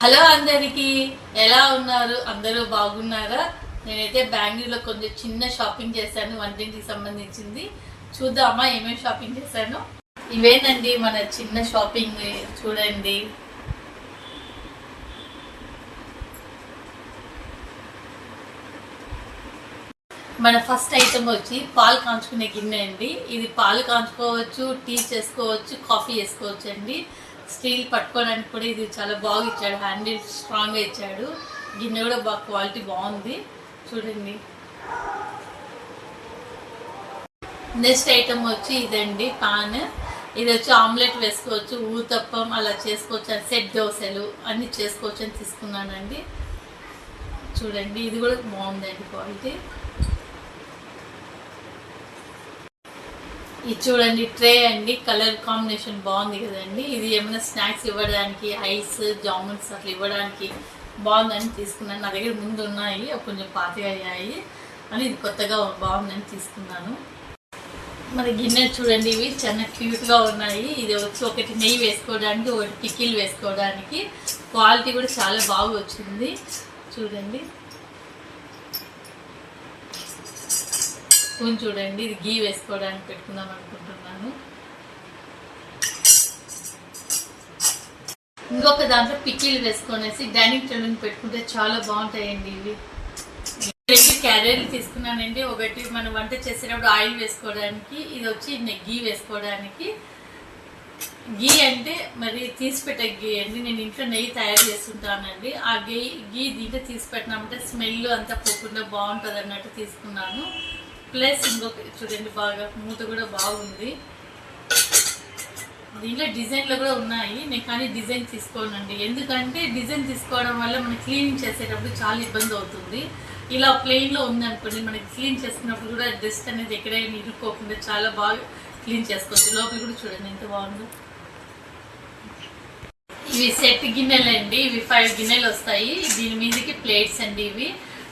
Hello అందరికి, ఎలా ఉన్నారు? అందరూ బాగున్నారా? నేనైతే బెంగళూరులో కొంచెం చిన్న షాపింగ్ చేశాను, వంటింటికి సంబంధించింది. చూద్దామా ఏమేమి షాపింగ్ చేశాను. ఇవేనండి మన చిన్న షాపింగ్, చూడండి. మన ఫస్ట్ ఐటమ్ వచ్చి పాలు కాంచుకునే గిన్నె అండి. ఇది పాలు కాంచుకోవచ్చు, టీ చేసుకోవచ్చు, కాఫీ చేసుకోవచ్చు అండి. స్టీల్ పట్టుకోవడానికి కూడా ఇది చాలా బాగా ఇచ్చాడు, హ్యాండిల్ స్ట్రాంగ్గా ఇచ్చాడు. గిన్నె కూడా బాగా క్వాలిటీ బాగుంది, చూడండి. నెక్స్ట్ ఐటమ్ వచ్చి ఇదండి పాన్. ఇది వచ్చి ఆమ్లెట్ వేసుకోవచ్చు, ఊతప్పం అలా చేసుకోవచ్చు, సెట్ దోశలు అన్నీ చేసుకోవచ్చు అని తీసుకున్నానండి. చూడండి, ఇది కూడా బాగుందండి క్వాలిటీ. ఇది చూడండి ట్రే అండి, కలర్ కాంబినేషన్ బాగుంది కదండి. ఇది ఏమైనా స్నాక్స్ ఇవ్వడానికి, ఐస్ జామున్స్ అట్లా ఇవ్వడానికి బాగుందని తీసుకున్నాను. నా దగ్గర ముందు ఉన్నాయి, కొంచెం పాతగా అయ్యాయి అని ఇది కొత్తగా బాగుందని తీసుకున్నాను. మరి గిన్నెలు చూడండి, ఇవి చాలా క్యూట్గా ఉన్నాయి. ఇది వచ్చి ఒకటి నెయ్యి వేసుకోవడానికి, ఒకటి పికిల్ వేసుకోవడానికి. క్వాలిటీ కూడా చాలా బాగా వచ్చింది, చూడండి. స్పూన్ చూడండి, ఇది గీ వేసుకోవడానికి పెట్టుకుందాం అనుకుంటున్నాను. ఇంకొక దాంట్లో పికిల్ వేసుకొనేసి డైనింగ్ టేబుల్ పెట్టుకుంటే చాలా బాగుంటాయండి ఇవి. రెండు క్యారెట్లు తీసుకున్నానండి. ఒకటి మనం వంట చేసేటప్పుడు ఆయిల్ వేసుకోవడానికి, ఇది వచ్చి గీ వేసుకోవడానికి. గీ అంటే మరి తీసి పెట్టే గీ అండి. నేను ఇంట్లో నెయ్యి తయారు చేస్తుంటానండి. ఆ గీ దీంట్లో తీసి పెట్టినామంటే స్మెల్ అంతా పోకుండా బాగుంటుంది అన్నట్టు తీసుకున్నాను. ప్లస్ ఇంకొక చూడండి, బాగా మూత కూడా బాగుంది. దీంట్లో డిజైన్లు కూడా ఉన్నాయి, నేను కానీ డిజైన్ తీసుకోనండి. ఎందుకంటే డిజైన్ తీసుకోవడం వల్ల మనం క్లీనింగ్ చేసేటప్పుడు చాలా ఇబ్బంది అవుతుంది. ఇలా ప్లెయిన్లో ఉందనుకోండి, మనకి క్లీన్ చేసుకున్నప్పుడు కూడా డస్ట్ అనేది ఎక్కడైనా ఇరుక్కోకుండా చాలా బాగా క్లీన్ చేసుకోవచ్చు. లోపల కూడా చూడండి ఎంత బాగుందో. ఇవి సెట్ గిన్నెలు అండి, ఇవి 5 గిన్నెలు వస్తాయి. దీని మీదకి ప్లేట్స్ అండి.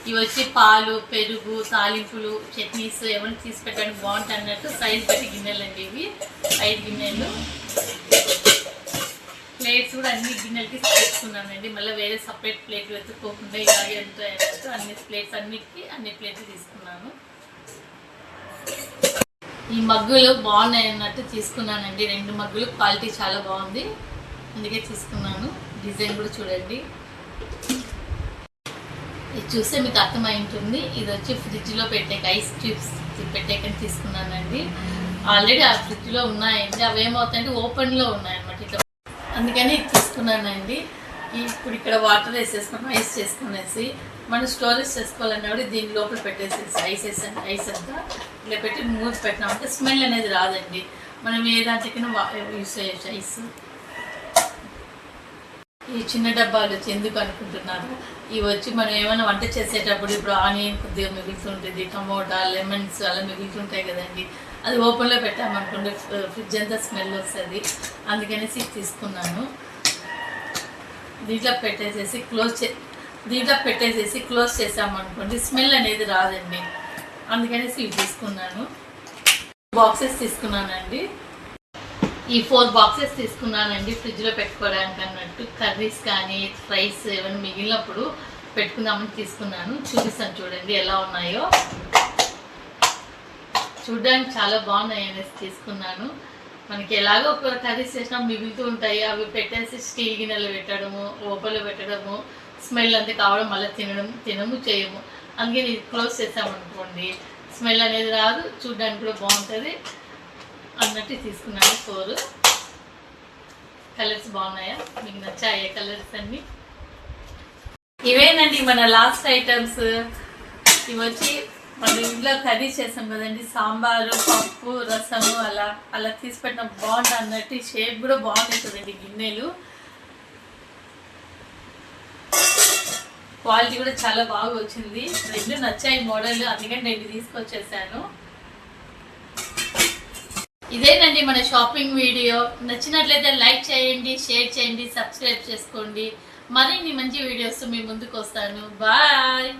ఇవి వచ్చి పాలు, పెరుగు, తాలింపులు, చట్నీస్ ఏమైనా తీసి పెట్టడానికి బాగుంటాయి అన్నట్టు సైజ్ పెట్టి గిన్నెలు అండి. ఇవి 5 గిన్నెలు. ప్లేట్స్ కూడా అన్ని గిన్నెలకి తెచ్చుకున్నానండి. మళ్ళీ వేరే సపరేట్ ప్లేట్ వెతుక్కోకుండా ఇలాగే ఉంటాయి అన్నట్టు అన్ని ప్లేట్స్ అన్నిటికీ అన్ని ప్లేట్లు తీసుకున్నాను. ఈ మగ్గులు బాగున్నాయి అన్నట్టు తీసుకున్నానండి. 2 మగ్గులు, క్వాలిటీ చాలా బాగుంది, అందుకే తీసుకున్నాను. డిజైన్ కూడా చూడండి, ఇది చూస్తే మీకు అర్థమై ఉంటుంది. ఇది వచ్చి ఫ్రిడ్జ్లో పెట్టే ఐస్ క్యూబ్స్ పెట్టేకని తీసుకున్నానండి. ఆల్రెడీ ఆ ఫ్రిడ్జ్లో ఉన్నాయండి. అవి ఏమవుతాయంటే ఓపెన్లో ఉన్నాయన్నమాట, ఇట్లా. అందుకని ఇది తీసుకున్నానండి. ఇప్పుడు ఇక్కడ వాటర్ వేసేసుకుని ఐస్ చేసుకునేసి మనం స్టోరేజ్ చేసుకోవాలన్నప్పుడు దీని లోపల పెట్టేసేసి ఐస్ అంతా ఇలా పెట్టి మూసి పెట్టినామంటే స్మెల్ అనేది రాదండి. మనం ఏ దాంట్లోకైనా యూస్ చేయొచ్చు ఐస్. ఈ చిన్న డబ్బాలు వచ్చి ఎందుకు అనుకుంటున్నారు, ఇవి వచ్చి మనం ఏమైనా వంట చేసేటప్పుడు ఇప్పుడు ఆనియన్ కొద్దిగా మిగులుతుంటుంది, టమోటా, లెమన్స్ అలా మిగులుతుంటాయి కదండి. అది ఓపెన్లో పెట్టామనుకోండి ఫ్రిడ్జ్ అంతా స్మెల్ వస్తుంది. అందుకనేసి తీసుకున్నాను. దీంట్లో పెట్టేసేసి క్లోజ్ చేసామనుకోండి స్మెల్ అనేది రాదండి. అందుకనేసి ఇవి తీసుకున్నాను. బాక్సెస్ తీసుకున్నానండి. ఈ 4 బాక్సెస్ తీసుకున్నానండి, ఫ్రిడ్జ్లో పెట్టుకోవడానికి అన్నట్టు. కర్రీస్ కానీ ఫ్రైస్ ఏమైనా మిగిలినప్పుడు పెట్టుకుందామని తీసుకున్నాను. చూపిస్తాను చూడండి ఎలా ఉన్నాయో. చూడడానికి చాలా బాగున్నాయి అనేసి తీసుకున్నాను. మనకి ఎలాగో ఒక కర్రీస్ చేసినా మిగులుతూ ఉంటాయి, అవి పెట్టేసి స్టీల్ గిన్నెలు పెట్టడము, ఓపెన్లో పెట్టడము, స్మెల్ అంతా కావడం, మళ్ళీ తినము చేయము. అందుకే ఇది క్లోజ్ చేసామనుకోండి స్మెల్ అనేది రాదు, చూడడానికి కూడా బాగుంటుంది అన్నట్టు తీసుకున్నాను. 4 కలర్స్ బాగున్నాయా, మీకు నచ్చాయా కలర్స్ అన్ని? ఇవేనండి మన లాస్ట్ ఐటమ్స్. ఇవి వచ్చి మనం ఇంట్లో కర్రీ చేస్తాం కదండి, సాంబారు, పప్పు, రసము అలా తీసి పెట్టిన బాగుంటుంది అన్నట్టు. షేప్ కూడా బాగుంటుందండి గిన్నెలు. క్వాలిటీ కూడా చాలా బాగా వచ్చింది. 2 నచ్చాయి మోడల్, అందుకని నేను తీసుకొచ్చేసాను. ఇదేనండి మన షాపింగ్ వీడియో. నచ్చినట్లయితే లైక్ చేయండి, షేర్ చేయండి, సబ్స్క్రైబ్ చేసుకోండి. మరిన్ని మంచి వీడియోస్ మీ ముందుకు వస్తాను. బాయ్.